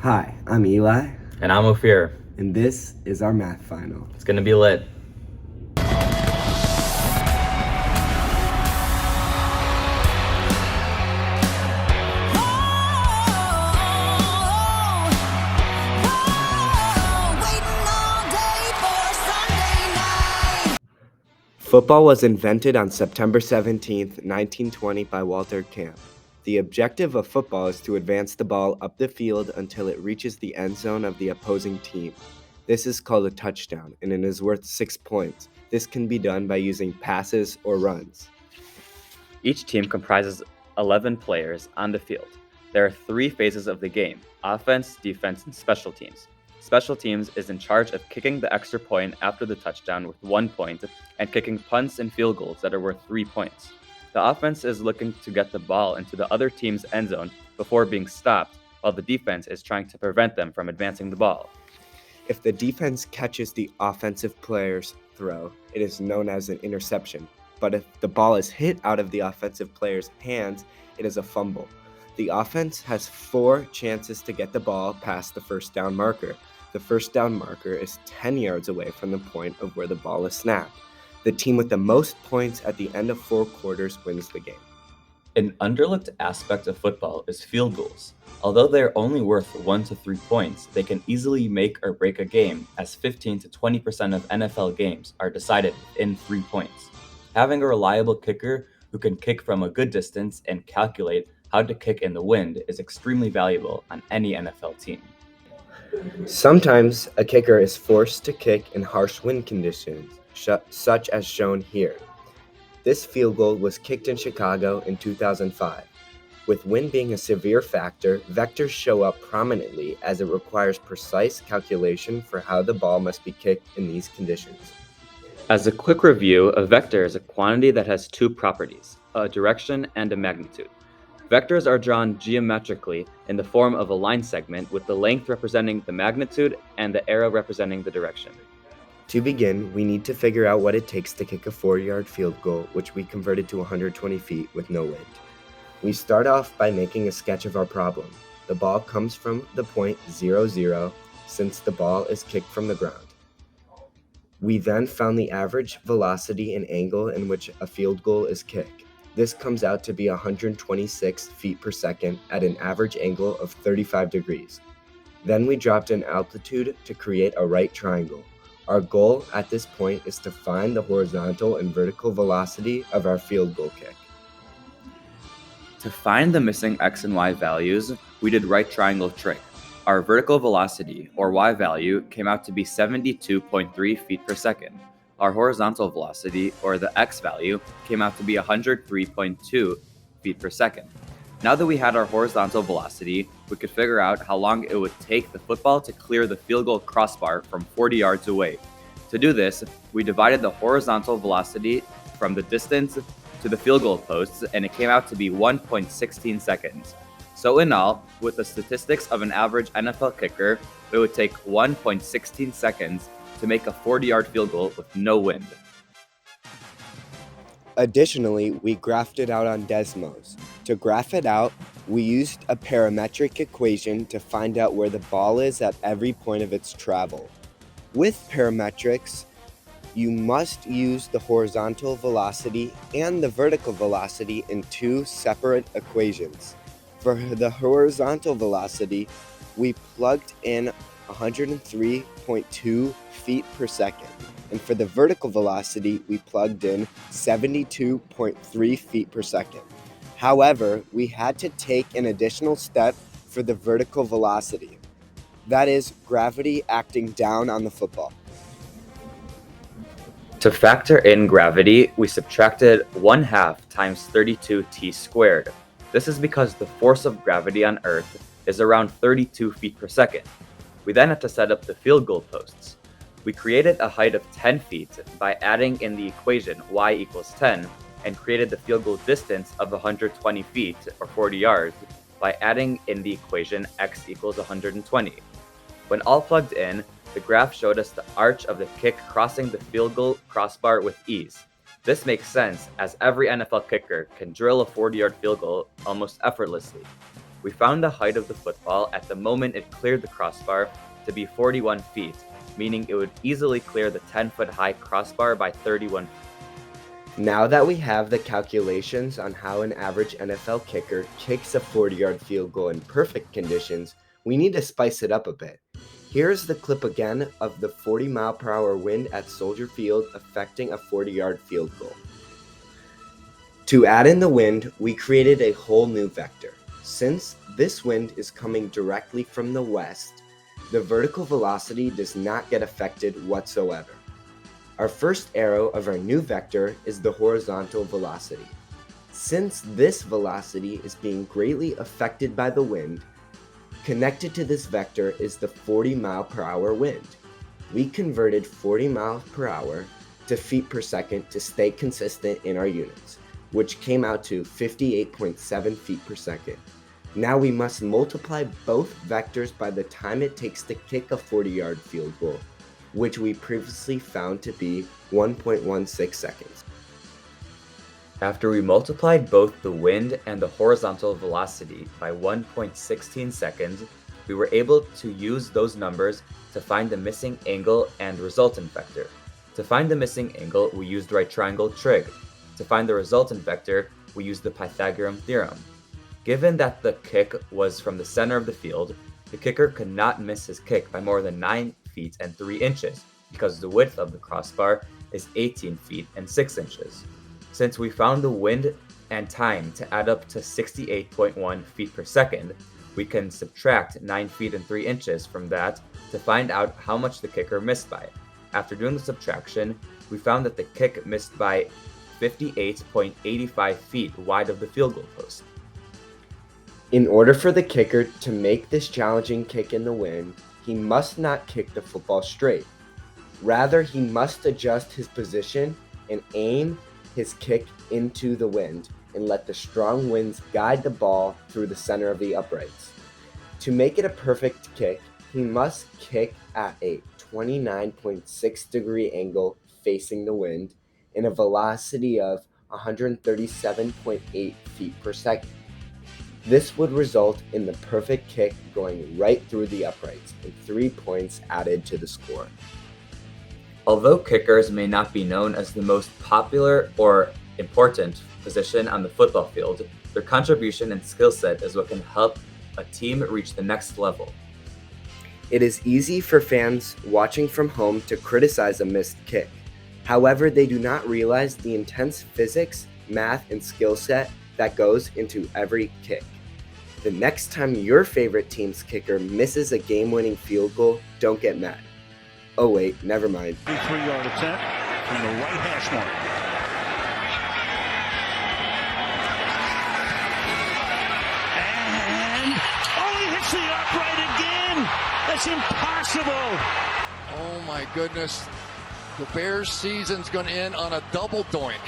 Hi, I'm Eli, And I'm Ophir. and this is our math final. It's gonna be lit. Football was invented on September 17th, 1920 by Walter Camp. The objective of football is to advance the ball up the field until it reaches the end zone of the opposing team. This is called a touchdown, and it is worth 6 points. This can be done by using passes or runs. Each team comprises 11 players on the field. There are 3 phases of the game: offense, defense, and special teams. Special teams is in charge of kicking the extra point after the touchdown with 1 point and kicking punts and field goals that are worth 3 points. The offense is looking to get the ball into the other team's end zone before being stopped, while the defense is trying to prevent them from advancing the ball. If the defense catches the offensive player's throw, it is known as an interception. But if the ball is hit out of the offensive player's hands, it is a fumble. The offense has 4 chances to get the ball past the first down marker. The first down marker is 10 yards away from the point of where the ball is snapped. The team with the most points at the end of 4 quarters wins the game. An underlooked aspect of football is field goals. Although they are only worth 1 to 3 points, they can easily make or break a game, as 15 to 20% of NFL games are decided within 3 points. Having a reliable kicker who can kick from a good distance and calculate how to kick in the wind is extremely valuable on any NFL team. Sometimes a kicker is forced to kick in harsh wind conditions, such as shown here. This field goal was kicked in Chicago in 2005. With wind being a severe factor, vectors show up prominently as it requires precise calculation for how the ball must be kicked in these conditions. As a quick review, a vector is a quantity that has 2 properties, a direction and a magnitude. Vectors are drawn geometrically in the form of a line segment with the length representing the magnitude and the arrow representing the direction. To begin, we need to figure out what it takes to kick a 4-yard field goal, which we converted to 120 feet with no wind. We start off by making a sketch of our problem. The ball comes from the point 0, 0, since the ball is kicked from the ground. We then found the average velocity and angle in which a field goal is kicked. This comes out to be 126 feet per second at an average angle of 35 degrees. Then we dropped an altitude to create a right triangle. Our goal at this point is to find the horizontal and vertical velocity of our field goal kick. To find the missing x and y values, we did right triangle trick. Our vertical velocity, or y value, came out to be 72.3 feet per second. Our horizontal velocity, or the x value, came out to be 103.2 feet per second. Now that we had our horizontal velocity, we could figure out how long it would take the football to clear the field goal crossbar from 40 yards away. To do this, we divided the horizontal velocity from the distance to the field goal posts, and it came out to be 1.16 seconds. So in all, with the statistics of an average NFL kicker, it would take 1.16 seconds to make a 40-yard field goal with no wind. Additionally, we graphed it out on Desmos. To graph it out, we used a parametric equation to find out where the ball is at every point of its travel. With parametrics, you must use the horizontal velocity and the vertical velocity in 2 separate equations. For the horizontal velocity, we plugged in 103.2 feet per second. And for the vertical velocity, we plugged in 72.3 feet per second. However, we had to take an additional step for the vertical velocity. That is gravity acting down on the football. To factor in gravity, we subtracted 1/2 times 32t squared. This is because the force of gravity on Earth is around 32 feet per second. We then had to set up the field goal posts. We created a height of 10 feet by adding in the equation y equals 10 and created the field goal distance of 120 feet or 40 yards by adding in the equation x equals 120. When all plugged in, the graph showed us the arch of the kick crossing the field goal crossbar with ease. This makes sense as every NFL kicker can drill a 40-yard field goal almost effortlessly. We found the height of the football at the moment it cleared the crossbar to be 41 feet, meaning it would easily clear the 10-foot high crossbar by 31 feet. Now that we have the calculations on how an average NFL kicker kicks a 40-yard field goal in perfect conditions, we need to spice it up a bit. Here's the clip again of the 40-mile-per-hour wind at Soldier Field affecting a 40-yard field goal. To add in the wind, we created a whole new vector. Since this wind is coming directly from the west, the vertical velocity does not get affected whatsoever. Our first arrow of our new vector is the horizontal velocity. Since this velocity is being greatly affected by the wind, connected to this vector is the 40-mile-per-hour wind. We converted 40 miles per hour to feet per second to stay consistent in our units, which came out to 58.7 feet per second. Now we must multiply both vectors by the time it takes to kick a 40-yard field goal, which we previously found to be 1.16 seconds. After we multiplied both the wind and the horizontal velocity by 1.16 seconds, we were able to use those numbers to find the missing angle and resultant vector. To find the missing angle, we used right triangle trig. To find the resultant vector, we used the Pythagorean theorem. Given that the kick was from the center of the field, the kicker could not miss his kick by more than 9 feet and 3 inches because the width of the crossbar is 18 feet and 6 inches. Since we found the wind and time to add up to 68.1 feet per second, we can subtract 9 feet and 3 inches from that to find out how much the kicker missed by. After doing the subtraction, we found that the kick missed by 58.85 feet wide of the field goal post. In order for the kicker to make this challenging kick in the wind, he must not kick the football straight. Rather, he must adjust his position and aim his kick into the wind and let the strong winds guide the ball through the center of the uprights. To make it a perfect kick, he must kick at a 29.6 degree angle facing the wind and a velocity of 137.8 feet per second. This would result in the perfect kick going right through the uprights and 3 points added to the score. Although kickers may not be known as the most popular or important position on the football field, their contribution and skill set is what can help a team reach the next level. It is easy for fans watching from home to criticize a missed kick. However, they do not realize the intense physics, math, and skill set that goes into every kick. The next time your favorite team's kicker misses a game-winning field goal, don't get mad. Oh wait, never mind. 3-yard attempt from the right hash mark. And he hits the upright again. That's impossible. Oh my goodness. The Bears' season's going to end on a double doink.